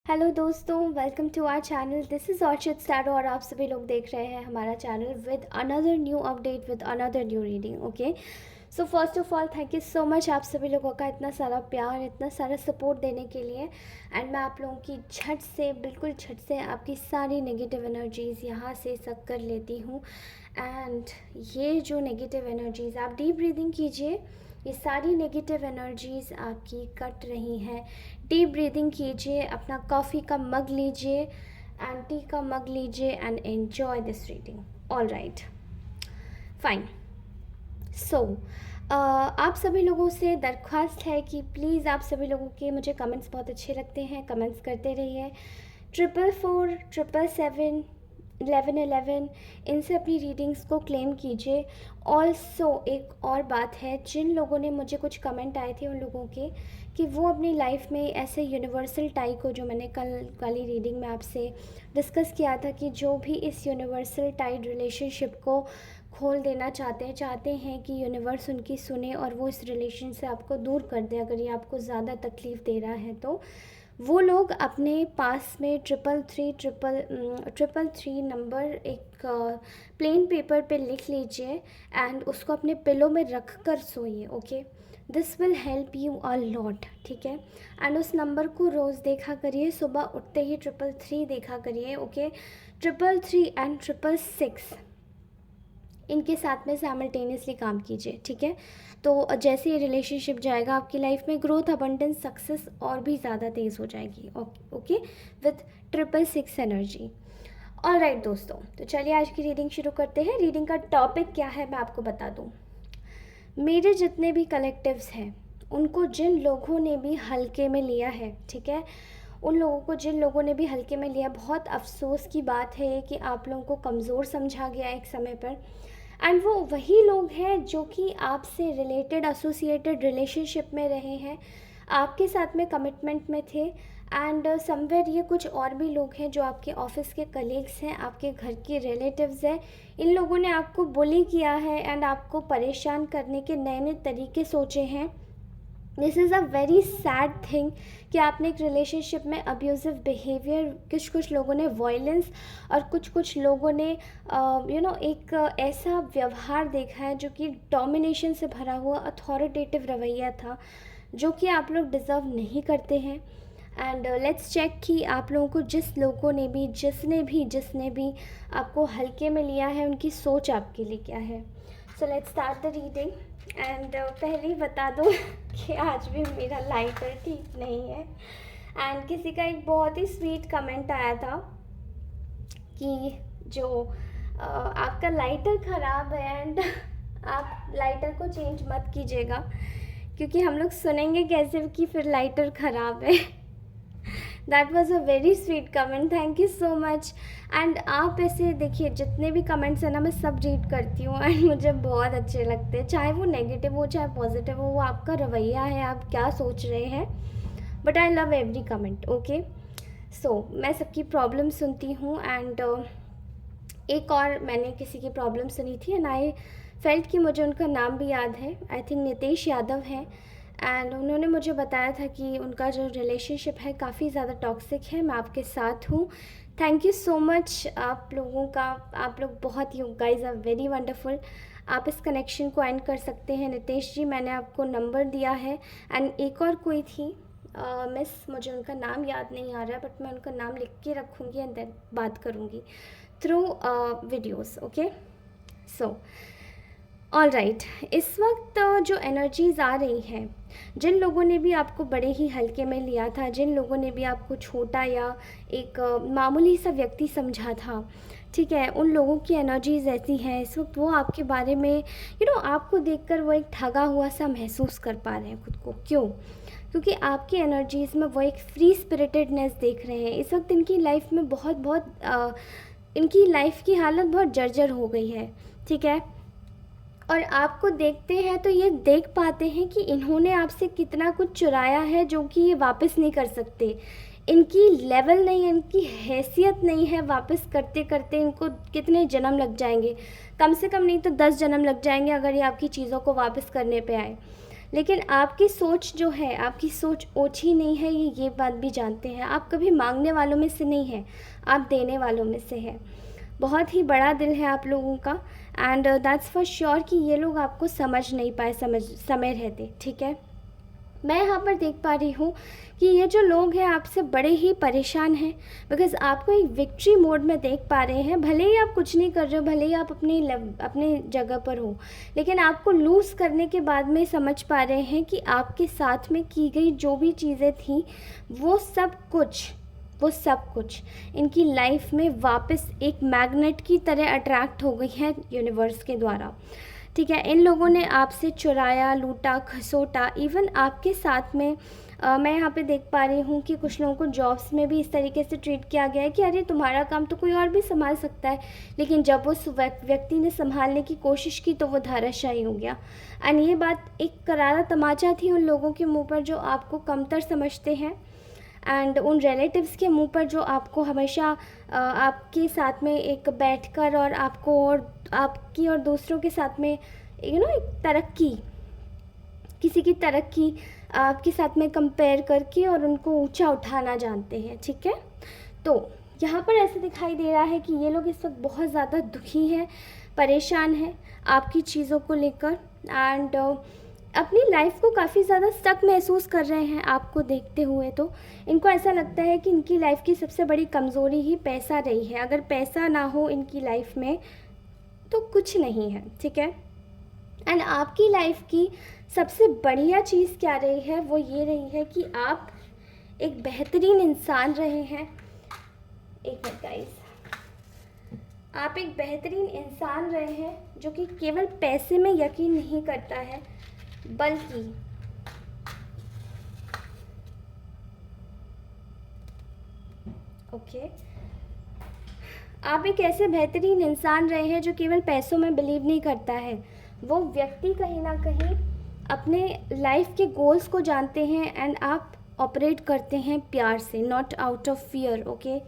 Hello दोस्तों, welcome to our channel. This is Orchid स्टारो और आप सभी लोग देख रहे हैं हमारा channel with another new update with another new reading. Okay, so first of all thank you so much आप सभी लोगों का इतना सारा प्यार, इतना सारा सपोर्ट देने के लिए। एंड मैं आप लोगों की बिल्कुल झट से आपकी सारी नेगेटिव एनर्जीज़ यहाँ से सक कर लेती हूँ। एंड ये जो नेगेटिव एनर्जीज़, आप डीप ब्रीदिंग कीजिए। ये सारी नेगेटिव एनर्जीज़ आपकी कट रही हैं। डीप ब्रीदिंग कीजिए, अपना कॉफ़ी का मग लीजिए एंड टी का मग लीजिए and enjoy this reading. All right, fine. So आप सभी लोगों से दरख्वास्त है कि प्लीज़ आप सभी लोगों के मुझे कमेंट्स बहुत अच्छे लगते हैं, कमेंट्स करते रहिए। 444 777 1111 इनसे अपनी रीडिंग्स को क्लेम कीजिए। ऑल्सो एक और बात है, जिन लोगों ने मुझे कुछ कमेंट आए थे उन लोगों के कि वो अपनी लाइफ में ऐसे यूनिवर्सल टाई को, जो मैंने कल वाली रीडिंग में आपसे डिस्कस किया था, कि जो भी इस यूनिवर्सल टाइड रिलेशनशिप को खोल देना चाहते हैं कि यूनिवर्स उनकी सुने और वो इस रिलेशन से आपको दूर कर दे अगर ये आपको ज़्यादा तकलीफ़ दे रहा है। तो वो लोग अपने पास में 333 नंबर एक प्लेन पेपर पे लिख लीजिए एंड उसको अपने पिलो में रख कर सोइए। Okay, this will help you a lot, ठीक है। एंड उस नंबर को रोज़ देखा करिए, सुबह उठते ही 333 देखा करिए। ओके, 333 एंड 666 इनके साथ में साइमल्टेनियसली काम कीजिए, ठीक है। तो जैसे ये रिलेशनशिप जाएगा आपकी लाइफ में, ग्रोथ, अबंडेंस, सक्सेस और भी ज़्यादा तेज़ हो जाएगी। Okay, with 666 energy. All right दोस्तों, तो चलिए आज की रीडिंग शुरू करते हैं। रीडिंग का टॉपिक क्या है मैं आपको बता दूँ। मेरे जितने भी कलेक्टिव्स हैं उनको जिन लोगों ने भी हल्के में लिया है, ठीक है, उन लोगों को जिन लोगों ने भी हल्के में लिया, बहुत अफसोस की बात है ये कि आप लोगों को कमज़ोर समझा गया एक समय पर। एंड वो वही लोग हैं जो कि आपसे रिलेटेड, एसोसिएटेड रिलेशनशिप में रहे हैं, आपके साथ में कमिटमेंट में थे। एंड समवेयर ये कुछ और भी लोग हैं जो आपके ऑफिस के कलीग्स हैं, आपके घर के रिलेटिव्स हैं। इन लोगों ने आपको बुली किया है एंड आपको परेशान करने के नए नए तरीके सोचे हैं। This is a very sad thing कि आपने एक रिलेशनशिप में अब्यूज़िव बिहेवियर, कुछ लोगों ने वॉयलेंस और कुछ लोगों ने एक ऐसा व्यवहार देखा है जो कि डोमिनेशन से भरा हुआ अथॉरिटेटिव रवैया था, जो कि आप लोग डिज़र्व नहीं करते हैं। एंड लेट्स चेक कि आप लोगों को जिसने भी आपको हल्के में लिया है, उनकी सोच आपके लिए क्या है। So let's start the reading. And पहले ही बता दूँ कि आज भी मेरा लाइटर ठीक नहीं है। एंड किसी का एक बहुत ही स्वीट कमेंट आया था कि जो आपका लाइटर ख़राब है एंड आप लाइटर को चेंज मत कीजिएगा, क्योंकि हम लोग सुनेंगे कैसे कि फिर लाइटर ख़राब है। That was a very sweet comment, thank you so much. And आप ऐसे देखिए, जितने भी कमेंट्स हैं ना, मैं सब रीड करती हूँ एंड मुझे बहुत अच्छे लगते हैं, चाहे वो नेगेटिव हो चाहे पॉजिटिव हो, वो आपका रवैया है, आप क्या सोच रहे हैं। But I love every comment. Okay, so मैं सबकी प्रॉब्लम सुनती हूँ। एंड एक और मैंने किसी की प्रॉब्लम सुनी थी एंड आई फेल्ट कि मुझे उनका नाम भी याद है, आई थिंक नितेश यादव हैं। एंड उन्होंने मुझे बताया था कि उनका जो रिलेशनशिप है काफ़ी ज़्यादा टॉक्सिक है। मैं आपके साथ हूँ, थैंक यू सो मच आप लोगों का। आप लोग बहुत, you guys are very wonderful. आप इस कनेक्शन को एंड कर सकते हैं। नितेश जी, मैंने आपको नंबर दिया है। एंड एक और कोई थी मिस, मुझे उनका नाम याद नहीं आ रहा है, बट मैं उनका नाम लिख के रखूँगी एंड देन बात करूँगी through videos. Okay, so all right, इस वक्त जो एनर्जीज़ आ रही हैं, जिन लोगों ने भी आपको बड़े ही हल्के में लिया था, जिन लोगों ने भी आपको छोटा या एक मामूली सा व्यक्ति समझा था, ठीक है, उन लोगों की एनर्जीज़ ऐसी हैं इस वक्त, वो आपके बारे में आपको देखकर वो एक ठगा हुआ सा महसूस कर पा रहे हैं खुद को। क्यों? क्योंकि आपकी एनर्जीज़ में वो एक फ्री स्पिरिटेडनेस देख रहे हैं इस वक्त। इनकी लाइफ में इनकी लाइफ की हालत बहुत जर्जर हो गई है, ठीक है। और आपको देखते हैं तो ये देख पाते हैं कि इन्होंने आपसे कितना कुछ चुराया है जो कि ये वापस नहीं कर सकते। इनकी लेवल नहीं है, इनकी हैसियत नहीं है, वापस करते करते इनको कितने जन्म लग जाएंगे, कम से कम नहीं तो 10 जन्म लग जाएंगे अगर ये आपकी चीज़ों को वापस करने पे आए। लेकिन आपकी सोच जो है, आपकी सोच ओछी नहीं है, ये बात भी जानते हैं। आप कभी मांगने वालों में से नहीं हैं, आप देने वालों में से हैं। बहुत ही बड़ा दिल है आप लोगों का, एंड दैट्स फॉर श्योर कि ये लोग आपको समझ नहीं पाए समय रहते, ठीक है। मैं यहाँ पर देख पा रही हूँ कि ये जो लोग हैं आपसे बड़े ही परेशान हैं, बिकॉज़ आपको एक विक्ट्री मोड में देख पा रहे हैं। भले ही आप कुछ नहीं कर रहे हो, भले ही आप अपने जगह पर हो, लेकिन आपको लूज़ करने के बाद में समझ पा रहे हैं कि आपके साथ में की गई जो भी चीज़ें थी, वो सब कुछ इनकी लाइफ में वापस एक मैग्नेट की तरह अट्रैक्ट हो गई है यूनिवर्स के द्वारा, ठीक है। इन लोगों ने आपसे चुराया, लूटा, खसोटा, इवन आपके साथ में मैं यहाँ पे देख पा रही हूँ कि कुछ लोगों को जॉब्स में भी इस तरीके से ट्रीट किया गया है कि अरे तुम्हारा काम तो कोई और भी संभाल सकता है, लेकिन जब उस व्यक्ति ने संभालने की कोशिश की तो वो धाराशायी हो गया। एंड ये बात एक करारा तमाचा थी उन लोगों के मुँह पर जो आपको कमतर समझते हैं, एंड उन रिलेटिव्स के मुंह पर जो आपको हमेशा आपके साथ में एक बैठकर और आपको और आपकी और दूसरों के साथ में एक तरक्की, किसी की तरक्की आपके साथ में कंपेयर करके और उनको ऊंचा उठाना जानते हैं, ठीक है। तो यहाँ पर ऐसे दिखाई दे रहा है कि ये लोग इस वक्त बहुत ज़्यादा दुखी हैं, परेशान हैं आपकी चीज़ों को लेकर, एंड अपनी लाइफ को काफ़ी ज़्यादा स्टक महसूस कर रहे हैं आपको देखते हुए। तो इनको ऐसा लगता है कि इनकी लाइफ की सबसे बड़ी कमज़ोरी ही पैसा रही है। अगर पैसा ना हो इनकी लाइफ में तो कुछ नहीं है, ठीक है। एंड आपकी लाइफ की सबसे बढ़िया चीज़ क्या रही है, वो ये रही है कि आप एक बेहतरीन इंसान रहे हैं। एक मिनट गाइस, आप एक बेहतरीन इंसान रहे हैं जो कि केवल पैसे में यकीन नहीं करता है, बल्कि आप एक ऐसे बेहतरीन इंसान रहे हैं जो केवल पैसों में बिलीव नहीं करता है। वो व्यक्ति कहीं ना कहीं अपने लाइफ के गोल्स को जानते हैं, एंड आप ऑपरेट करते हैं प्यार से, not out of fear, okay.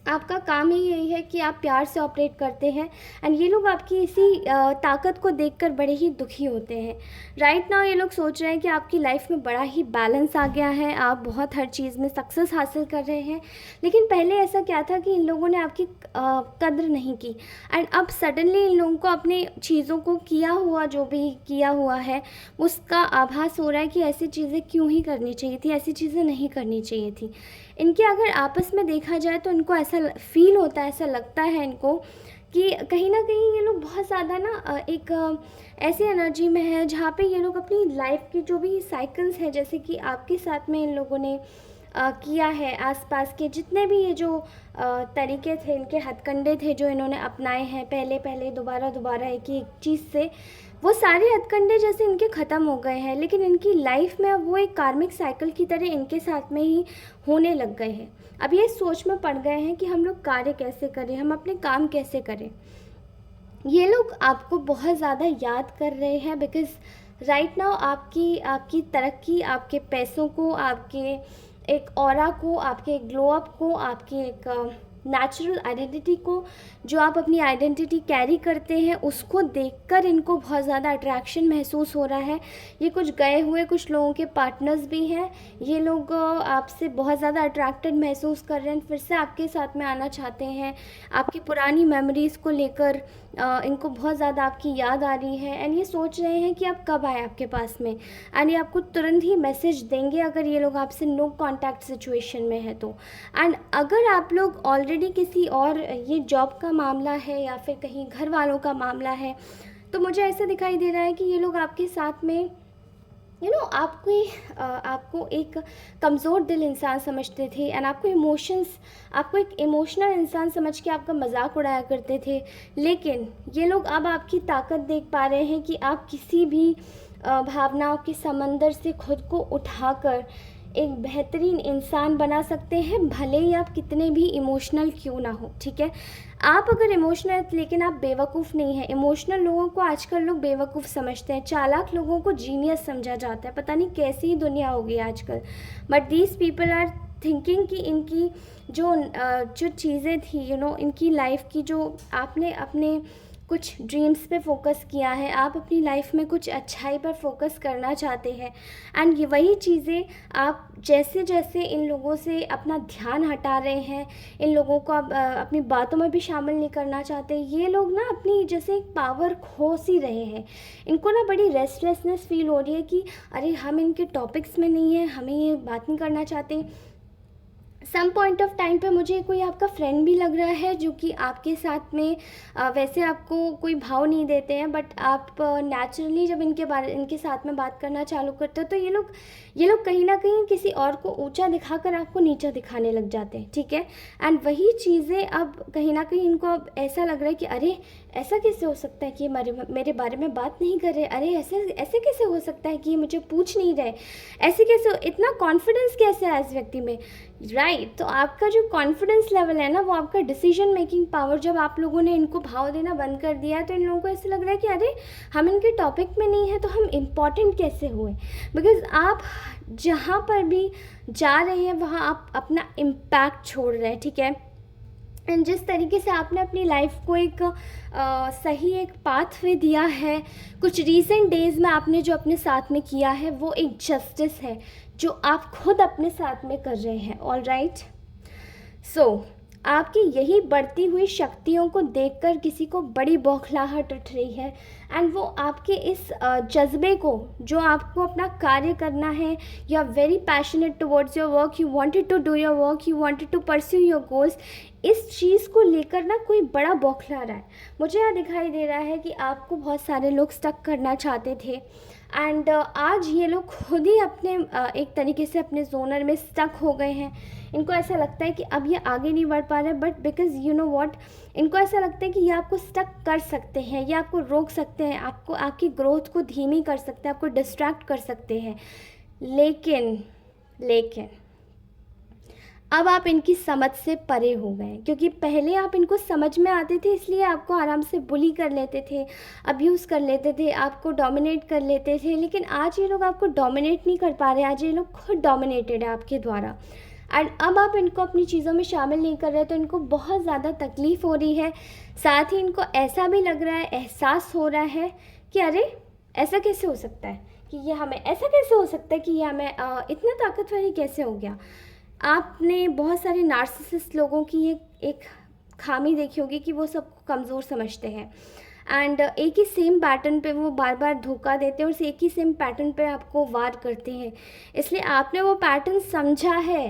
आपका काम ही यही है कि आप प्यार से ऑपरेट करते हैं, एंड ये लोग आपकी इसी ताकत को देखकर बड़े ही दुखी होते हैं। राइट नाउ ये लोग सोच रहे हैं कि आपकी लाइफ में बड़ा ही बैलेंस आ गया है, आप बहुत हर चीज़ में सक्सेस हासिल कर रहे हैं, लेकिन पहले ऐसा क्या था कि इन लोगों ने आपकी कद्र नहीं की, एंड अब सडनली इन लोगों को अपनी चीज़ों को किया हुआ जो भी किया हुआ है उसका आभास हो रहा है कि ऐसी चीज़ें क्यों ही करनी चाहिए थी, ऐसी चीज़ें नहीं करनी चाहिए थी। इनके अगर आपस में देखा जाए तो इनको ऐसा फील होता है, ऐसा लगता है इनको कि कहीं ना कहीं ये लोग बहुत ज़्यादा ना एक ऐसी एनर्जी में है जहाँ पे ये लोग अपनी लाइफ की जो भी साइकिल्स हैं, जैसे कि आपके साथ में इन लोगों ने किया है, आसपास के जितने भी ये जो तरीके थे, इनके हथकंडे थे जो इन्होंने अपनाए हैं पहले पहले दोबारा एक ही चीज़ से, वो सारे हथकंडे जैसे इनके ख़त्म हो गए हैं, लेकिन इनकी लाइफ में अब वो एक कार्मिक साइकिल की तरह इनके साथ में ही होने लग गए हैं। अब ये सोच में पड़ गए हैं कि हम लोग कार्य कैसे करें, हम अपने काम कैसे करें। ये लोग आपको बहुत ज़्यादा याद कर रहे हैं, बिकॉज़ राइट नाउ आपकी तरक्की, आपके पैसों को, आपके एक ऑरा को, आपके ग्लो अप को, आपकी एक नेचुरल आइडेंटिटी को, जो आप अपनी आइडेंटिटी कैरी करते हैं, उसको देखकर इनको बहुत ज़्यादा अट्रैक्शन महसूस हो रहा है। ये कुछ गए हुए कुछ लोगों के पार्टनर्स भी हैं, ये लोग आपसे बहुत ज़्यादा अट्रैक्टेड महसूस कर रहे हैं, फिर से आपके साथ में आना चाहते हैं। आपकी पुरानी मेमोरीज़ को लेकर इनको बहुत ज़्यादा आपकी याद आ रही है, एंड ये सोच रहे हैं कि आप कब आए आपके पास में, एंड ये आपको तुरंत ही मैसेज देंगे अगर ये लोग आपसे नो कॉन्टैक्ट सिचुएशन में है तो। एंड अगर आप लोग ऑलरेडी किसी और, ये जॉब का मामला है या फिर कहीं घर वालों का मामला है, तो मुझे ऐसा दिखाई दे रहा है कि ये लोग आपके साथ में आपको एक कमज़ोर दिल इंसान समझते थे, एंड आपको एक इमोशनल इंसान समझ के आपका मजाक उड़ाया करते थे। लेकिन ये लोग अब आपकी ताकत देख पा रहे हैं कि आप किसी भी भावनाओं के समंदर से खुद को उठाकर एक बेहतरीन इंसान बना सकते हैं, भले ही आप कितने भी इमोशनल क्यों ना हो, ठीक है। आप अगर इमोशनल, लेकिन आप बेवकूफ़ नहीं हैं। इमोशनल लोगों को आजकल लोग बेवकूफ़ समझते हैं, चालाक लोगों को जीनियस समझा जाता है। पता नहीं कैसी ही दुनिया हो गई आजकल, but these people are thinking कि इनकी जो चीज़ें थी इनकी लाइफ की, जो आपने अपने कुछ ड्रीम्स पे फोकस किया है, आप अपनी लाइफ में कुछ अच्छाई पर फोकस करना चाहते हैं। एंड ये वही चीज़ें आप जैसे जैसे इन लोगों से अपना ध्यान हटा रहे हैं, इन लोगों को आप अपनी बातों में भी शामिल नहीं करना चाहते, ये लोग ना अपनी जैसे एक पावर खो सी रहे हैं। इनको ना बड़ी रेस्टलेसनेस फील हो रही है कि अरे हम इनके टॉपिक्स में नहीं हैं, हमें ये बात नहीं करना चाहते। सम पॉइंट ऑफ टाइम पे मुझे कोई आपका फ्रेंड भी लग रहा है जो कि आपके साथ में वैसे आपको कोई भाव नहीं देते हैं, बट आप नेचुरली जब इनके साथ में बात करना चालू करते हो तो ये लोग कहीं ना कहीं किसी और को ऊंचा दिखाकर आपको नीचा दिखाने लग जाते हैं, ठीक है। एंड वही चीज़ें अब कहीं ना कहीं इनको अब ऐसा लग रहा है कि अरे ऐसा कैसे हो सकता है कि मेरे बारे में बात नहीं कर रहे, अरे ऐसे ऐसे कैसे हो सकता है कि ये मुझे पूछ नहीं रहे, ऐसे कैसे, इतना कॉन्फिडेंस कैसे है इस व्यक्ति में, राइट। तो आपका जो कॉन्फिडेंस लेवल है ना, वो आपका डिसीजन मेकिंग पावर, जब आप लोगों ने इनको भाव देना बंद कर दिया है तो इन लोगों को ऐसे लग रहा है कि अरे हम इनके टॉपिक में नहीं है तो हम इम्पॉर्टेंट कैसे हुए। बिकॉज आप जहाँ पर भी जा रहे हैं वहाँ आप अपना इम्पैक्ट छोड़ रहे हैं, ठीक है। एंड जिस तरीके से आपने अपनी लाइफ को एक सही एक पाथवे दिया है, कुछ रीसेंट डेज़ में आपने जो अपने साथ में किया है वो एक जस्टिस है जो आप खुद अपने साथ में कर रहे हैं, ऑल राइट। सो आपकी यही बढ़ती हुई शक्तियों को देखकर किसी को बड़ी बौखलाहट उठ रही है। एंड वो आपके इस जज्बे को, जो आपको अपना कार्य करना है, you are very passionate towards your work, you wanted to do your work, you wanted to pursue your goals, इस चीज़ को लेकर ना कोई बड़ा बौखला रहा है। मुझे यहाँ दिखाई दे रहा है कि आपको बहुत सारे लोग स्टक करना चाहते थे एंड आज ये लोग खुद ही अपने एक तरीके से अपने जोनर में स्टक हो गए हैं। इनको ऐसा लगता है कि अब ये आगे नहीं बढ़ पा रहे, but because you know what, इनको ऐसा लगता है कि ये आपको स्टक कर सकते हैं, ये आपको रोक सकते हैं, आपको आपकी ग्रोथ को धीमी कर सकते हैं, आपको डिस्ट्रैक्ट कर सकते हैं। लेकिन अब आप इनकी समझ से परे हो गए, क्योंकि पहले आप इनको समझ में आते थे इसलिए आपको आराम से बुली कर लेते थे, अब्यूज़ कर लेते थे, आपको डोमिनेट कर लेते थे। लेकिन आज ये लोग आपको डोमिनेट नहीं कर पा रहे, आज ये लोग खुद डोमिनेटेड है आपके द्वारा। एंड अब आप इनको अपनी चीज़ों में शामिल नहीं कर रहे तो इनको बहुत ज़्यादा तकलीफ़ हो रही है। साथ ही इनको ऐसा भी लग रहा है, एहसास हो रहा है कि अरे ऐसा कैसे हो सकता है कि ये हमें, ऐसा कैसे हो सकता है कि ये हमें इतना ताकतवर ही कैसे हो गया। आपने बहुत सारे नार्सिसिस्ट लोगों की एक खामी देखी होगी कि वो सबको कमज़ोर समझते हैं एंड एक ही सेम पैटर्न पे वो बार बार धोखा देते हैं और एक ही सेम पैटर्न पे आपको वार करते हैं। इसलिए आपने वो पैटर्न समझा है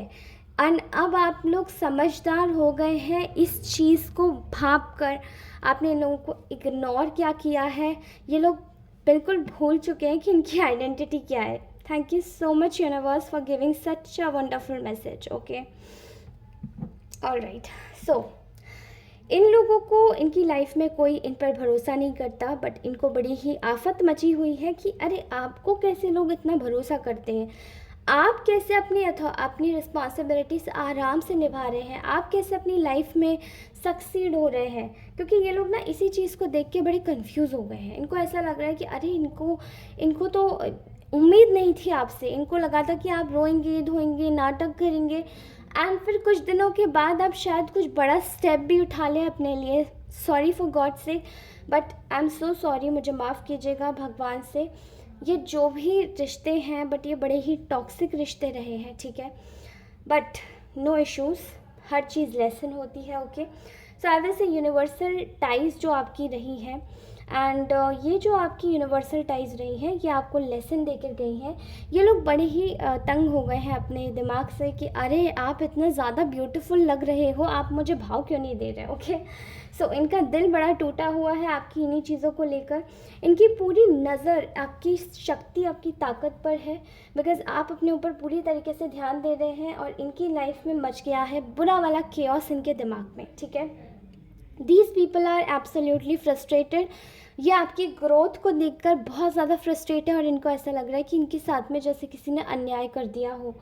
एंड अब आप लोग समझदार हो गए हैं। इस चीज़ को भांप कर आपने इन लोगों को इग्नोर क्या किया है, ये लोग बिल्कुल भूल चुके हैं कि इनकी आइडेंटिटी क्या है। Thank you so much universe for giving such a wonderful message. Okay, all right. So इन लोगों को इनकी लाइफ में कोई इन पर भरोसा नहीं करता, बट इनको बड़ी ही आफत मची हुई है कि अरे आपको कैसे लोग इतना भरोसा करते हैं, आप कैसे अपनी रिस्पॉन्सिबिलिटीज आराम से निभा रहे हैं, आप कैसे अपनी लाइफ में सक्सीड हो रहे हैं। क्योंकि ये लोग ना इसी चीज़ को देख के बड़े कंफ्यूज हो गए हैं। इनको ऐसा लग रहा है कि अरे इनको तो उम्मीद नहीं थी आपसे, इनको लगा था कि आप रोएंगे धोएंगे नाटक करेंगे एंड फिर कुछ दिनों के बाद आप शायद कुछ बड़ा स्टेप भी उठा लें अपने लिए। सॉरी फॉर गॉड से, but I am so sorry, मुझे माफ़ कीजिएगा भगवान से। ये जो भी रिश्ते हैं बट ये बड़े ही टॉक्सिक रिश्ते रहे हैं, ठीक है, बट नो इश्यूज़, हर चीज़ लेसन होती है। Okay, so I will say universal ties जो आपकी रही है एंड ये जो आपकी यूनिवर्सल टाइज रही हैं ये आपको लेसन देकर गई हैं। ये लोग बड़े ही तंग हो गए हैं अपने दिमाग से कि अरे आप इतना ज़्यादा ब्यूटीफुल लग रहे हो, आप मुझे भाव क्यों नहीं दे रहे। ओके, सो इनका दिल बड़ा टूटा हुआ है आपकी इन्हीं चीज़ों को लेकर। इनकी पूरी नज़र आपकी शक्ति, आपकी ताकत पर है, बिकॉज आप अपने ऊपर पूरी तरीके से ध्यान दे रहे हैं और इनकी लाइफ में मच गया है बुरा वाला केओस इनके दिमाग में, ठीक है। These people are absolutely frustrated. ये आपकी ग्रोथ को देखकर बहुत ज़्यादा फ्रस्ट्रेट है और इनको ऐसा लग रहा है कि इनके साथ में जैसे किसी ने अन्याय कर दिया हो,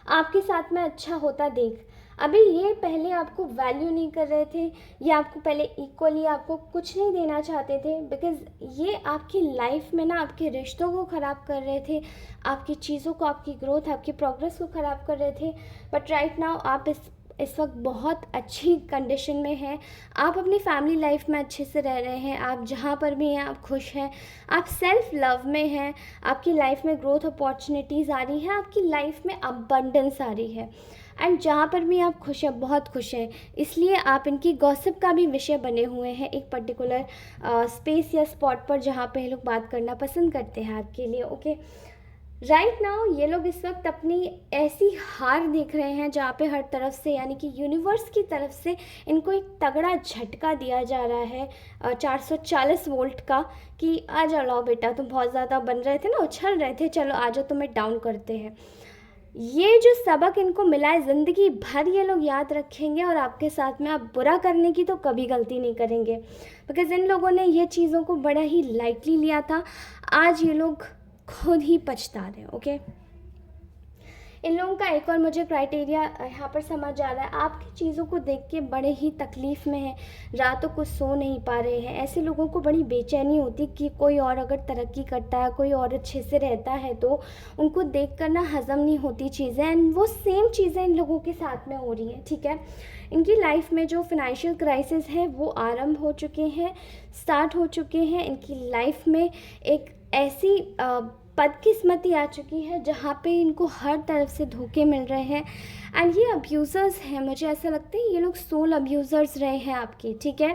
आपके साथ में अच्छा होता देख। अभी ये पहले आपको वैल्यू नहीं कर रहे थे, ये आपको पहले इक्वली आपको कुछ नहीं देना चाहते थे, बिकॉज़ ये आपकी लाइफ में ना आपके रिश्तों को ख़राब कर रहे थे, आपकी चीज़ों को, आपकी ग्रोथ, आपकी प्रोग्रेस को ख़राब कर रहे थे। बट राइट नाउ आप इस वक्त बहुत अच्छी कंडीशन में हैं, आप अपनी फैमिली लाइफ में अच्छे से रह रहे हैं, आप जहाँ पर भी हैं आप खुश हैं, आप सेल्फ लव में हैं, आपकी लाइफ में ग्रोथ अपॉर्चुनिटीज़ आ रही हैं, आपकी लाइफ में अबंडेंस आ रही है, एंड जहाँ पर भी आप खुश हैं, बहुत खुश हैं, इसलिए आप इनकी गॉसिप का भी विषय बने हुए हैं एक पर्टिकुलर स्पेस या स्पॉट पर, जहाँ पे ये लोग बात करना पसंद करते हैं आपके लिए। ओके, राइट नाउ ये लोग इस वक्त अपनी ऐसी हार देख रहे हैं जहाँ पे हर तरफ से, यानी कि यूनिवर्स की तरफ से इनको एक तगड़ा झटका दिया जा रहा है 440 वोल्ट का, कि आ जाओ लाओ बेटा, तुम बहुत ज़्यादा बन रहे थे ना, उछल रहे थे, चलो आ जाओ तुम्हें डाउन करते हैं। ये जो सबक इनको मिला है ज़िंदगी भर ये लोग याद रखेंगे, और आपके साथ में आप बुरा करने की तो कभी गलती नहीं करेंगे, बिकॉज़ इन लोगों ने ये चीज़ों को बड़ा ही लाइटली लिया था। आज ये लोग खुद ही पछता रहे हैं। ओके, इन लोगों का एक और मुझे क्राइटेरिया यहाँ पर समझ आ रहा है, आपकी चीज़ों को देख के बड़े ही तकलीफ़ में हैं, रातों को सो नहीं पा रहे हैं, ऐसे लोगों को बड़ी बेचैनी होती कि कोई और अगर तरक्की करता है, कोई और अच्छे से रहता है, तो उनको देख कर ना हज़म नहीं होती चीज़ें, एंड वो सेम चीज़ें इन लोगों के साथ में हो रही हैं। ठीक है, इनकी लाइफ में जो फिनेंशियल क्राइसिस है वो आरंभ हो चुके हैं, स्टार्ट हो चुके हैं। इनकी लाइफ में एक ऐसी बदकिस्मती आ चुकी है जहाँ पे इनको हर तरफ से धोखे मिल रहे हैं, एंड ये अब्यूज़र्स हैं। मुझे ऐसा लगता है ये लोग सोल अब्यूज़र्स रहे हैं आपके। ठीक है,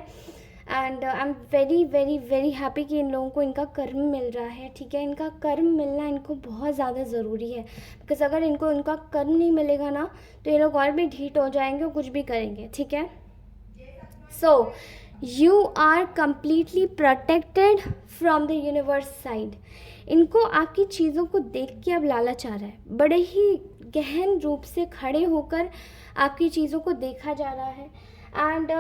and I am very very very happy कि इन लोगों को इनका कर्म मिल रहा है। ठीक है, इनका कर्म मिलना इनको बहुत ज़्यादा ज़रूरी है, बिकॉज़ अगर इनको इनका कर्म नहीं मिलेगा ना, तो ये लोग और भी ढीठ हो जाएंगे और कुछ भी करेंगे। ठीक है, so you are completely protected from the universe side. इनको आपकी चीज़ों को देख के अब लालच आ रहा है, बड़े ही गहन रूप से खड़े होकर आपकी चीज़ों को देखा जा रहा है, एंड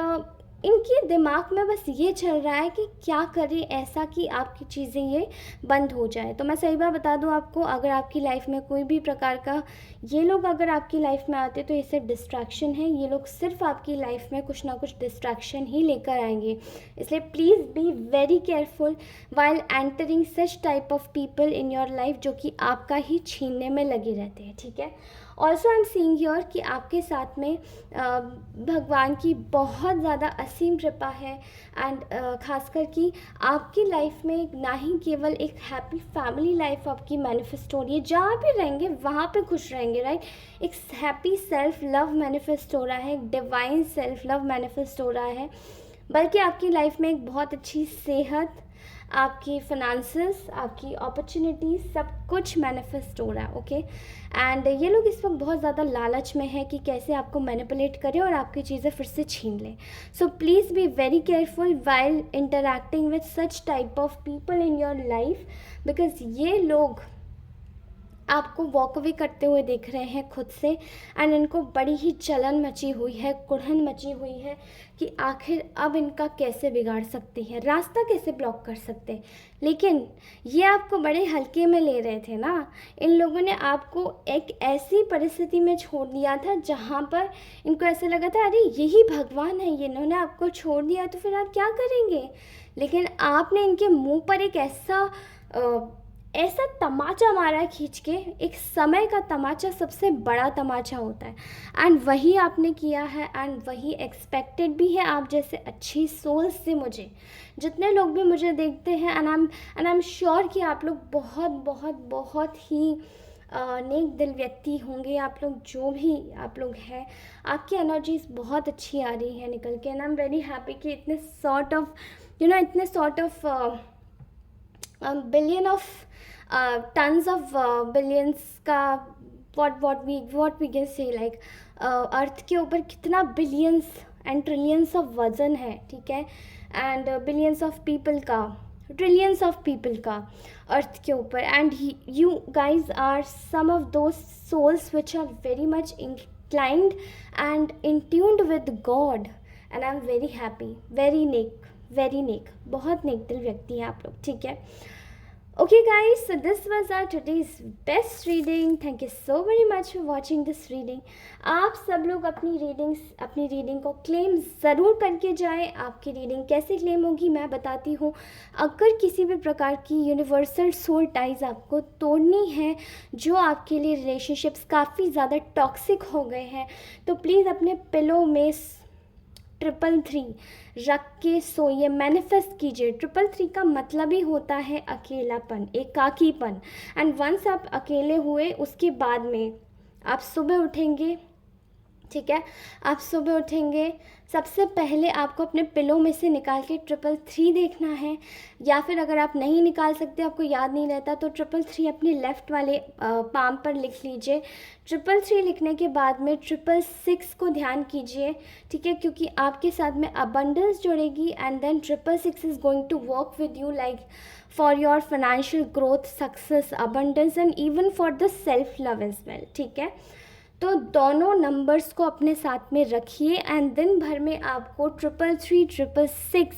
इनके दिमाग में बस ये चल रहा है कि क्या करें ऐसा कि आपकी चीज़ें ये बंद हो जाए। तो मैं सही बात बता दूं आपको, अगर आपकी लाइफ में कोई भी प्रकार का ये लोग अगर आपकी लाइफ में आते तो ये सिर्फ डिस्ट्रैक्शन है, ये लोग सिर्फ आपकी लाइफ में कुछ ना कुछ डिस्ट्रैक्शन ही लेकर आएंगे। इसलिए please be very careful while entering such type of people in your life, जो कि आपका ही छीनने में लगे रहते हैं। ठीक है, also I am seeing here कि आपके साथ में भगवान की बहुत ज़्यादा असीम कृपा है, एंड खासकर कि आपकी लाइफ में ना ही केवल एक हैप्पी फैमिली लाइफ आपकी मैनिफेस्ट हो रही है, जहाँ भी रहेंगे वहाँ पे खुश रहेंगे, राइट। एक हैप्पी सेल्फ लव मैनिफेस्ट हो रहा है, एक डिवाइन सेल्फ लव मैनिफेस्ट हो रहा है, बल्कि आपकी लाइफ में एक बहुत अच्छी सेहत, आपकी फाइनेंसेस, आपकी अपॉर्चुनिटीज़, सब कुछ मैनिफेस्ट हो रहा है। ओके, एंड ये लोग इस वक्त बहुत ज़्यादा लालच में है कि कैसे आपको मैनिपुलेट करें और आपकी चीज़ें फिर से छीन लें। So please be very careful while interacting with such type of people in your life, because ये लोग आपको वॉक अवे करते हुए देख रहे हैं खुद से, एंड इनको बड़ी ही जलन मची हुई है, कुढ़न मची हुई है कि आखिर अब इनका कैसे बिगाड़ सकते हैं, रास्ता कैसे ब्लॉक कर सकते हैं। लेकिन ये आपको बड़े हल्के में ले रहे थे ना, इन लोगों ने आपको एक ऐसी परिस्थिति में छोड़ दिया था जहाँ पर इनको ऐसे लगा था अरे यही भगवान है, ये इन्होंने आपको छोड़ दिया तो फिर आप क्या करेंगे। लेकिन आपने इनके मुंह पर एक ऐसा तमाचा मारा खींच के, एक समय का तमाचा सबसे बड़ा तमाचा होता है, एंड वही आपने किया है, एंड वही एक्सपेक्टेड भी है आप जैसे अच्छी सोल से। मुझे जितने लोग भी मुझे देखते हैं, एंड आई एम श्योर कि आप लोग बहुत बहुत बहुत ही नेक दिल व्यक्ति होंगे, आप लोग जो भी आप लोग हैं, आपकी एनर्जीज बहुत अच्छी आ रही है निकल के, and I am very happy कि इतने sort of billion of tons of billions का what we can say like अर्थ के ऊपर कितना बिलियंस एंड ट्रिलियंस ऑफ वजन है। ठीक है, एंड बिलियंस ऑफ पीपल का, ट्रिलियंस ऑफ पीपल का अर्थ के ऊपर, and you guys are some of those souls which are very much inclined and in tuned with God, and I am very happy, very नेक, बहुत नेक दिल व्यक्ति हैं आप लोग। ठीक है, Okay guys, so this was our today's best reading. Thank you so very much for watching this reading. आप सब लोग अपनी रीडिंग को क्लेम ज़रूर करके जाएं. आपकी रीडिंग कैसे क्लेम होगी मैं बताती हूँ. अगर किसी भी प्रकार की यूनिवर्सल सोल टाइज आपको तोड़नी है, जो आपके लिए रिलेशनशिप्स काफ़ी ज़्यादा टॉक्सिक हो गए हैं, तो प्लीज़ अपने पिलो में 333 रख के सोइए, मैनिफेस्ट कीजिए. 333 का मतलब ही होता है अकेलापन, एकाकीपन. एंड वंस आप अकेले हुए उसके बाद में आप सुबह उठेंगे, ठीक है, आप सुबह उठेंगे, सबसे पहले आपको अपने पिलो में से निकाल के 333 देखना है. या फिर अगर आप नहीं निकाल सकते, आपको याद नहीं रहता, तो 333 अपने लेफ़्ट वाले पाम पर लिख लीजिए. 333 लिखने के बाद में 666 को ध्यान कीजिए, ठीक है, क्योंकि आपके साथ में अबंडेंस जुड़ेगी. And then 666 is going to work with you like for your financial growth, success, abundance and even for the self love as well, ठीक है. तो दोनों नंबर्स को अपने साथ में रखिए एंड दिन भर में आपको 333 666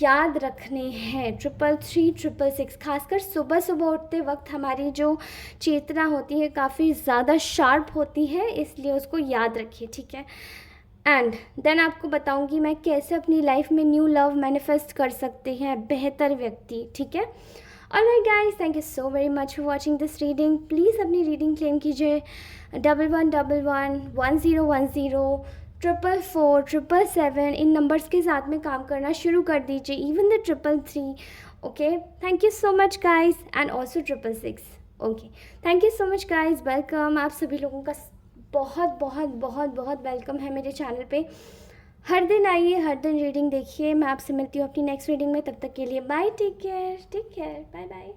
याद रखने हैं. 333 666 खासकर सुबह सुबह उठते वक्त हमारी जो चेतना होती है काफ़ी ज़्यादा शार्प होती है, इसलिए उसको याद रखिए, ठीक है. एंड देन आपको बताऊंगी मैं कैसे अपनी लाइफ में न्यू लव मैनिफेस्ट कर सकते हैं, बेहतर व्यक्ति, ठीक है. Alright guys, thank you so very much for watching this reading. Please अपनी रीडिंग क्लेम कीजिए 1111 1010 444 777 इन नंबर्स के साथ में काम करना शुरू कर दीजिए, even the 333. Okay, thank you so much guys. And also 666. Okay, thank you so much guys. Welcome. आप सभी लोगों का बहुत बहुत बहुत बहुत वेलकम है मेरे चैनल पे. हर दिन आइए, हर दिन रीडिंग देखिए. मैं आपसे मिलती हूँ अपनी नेक्स्ट रीडिंग में. तब तक के लिए bye, take care, bye bye.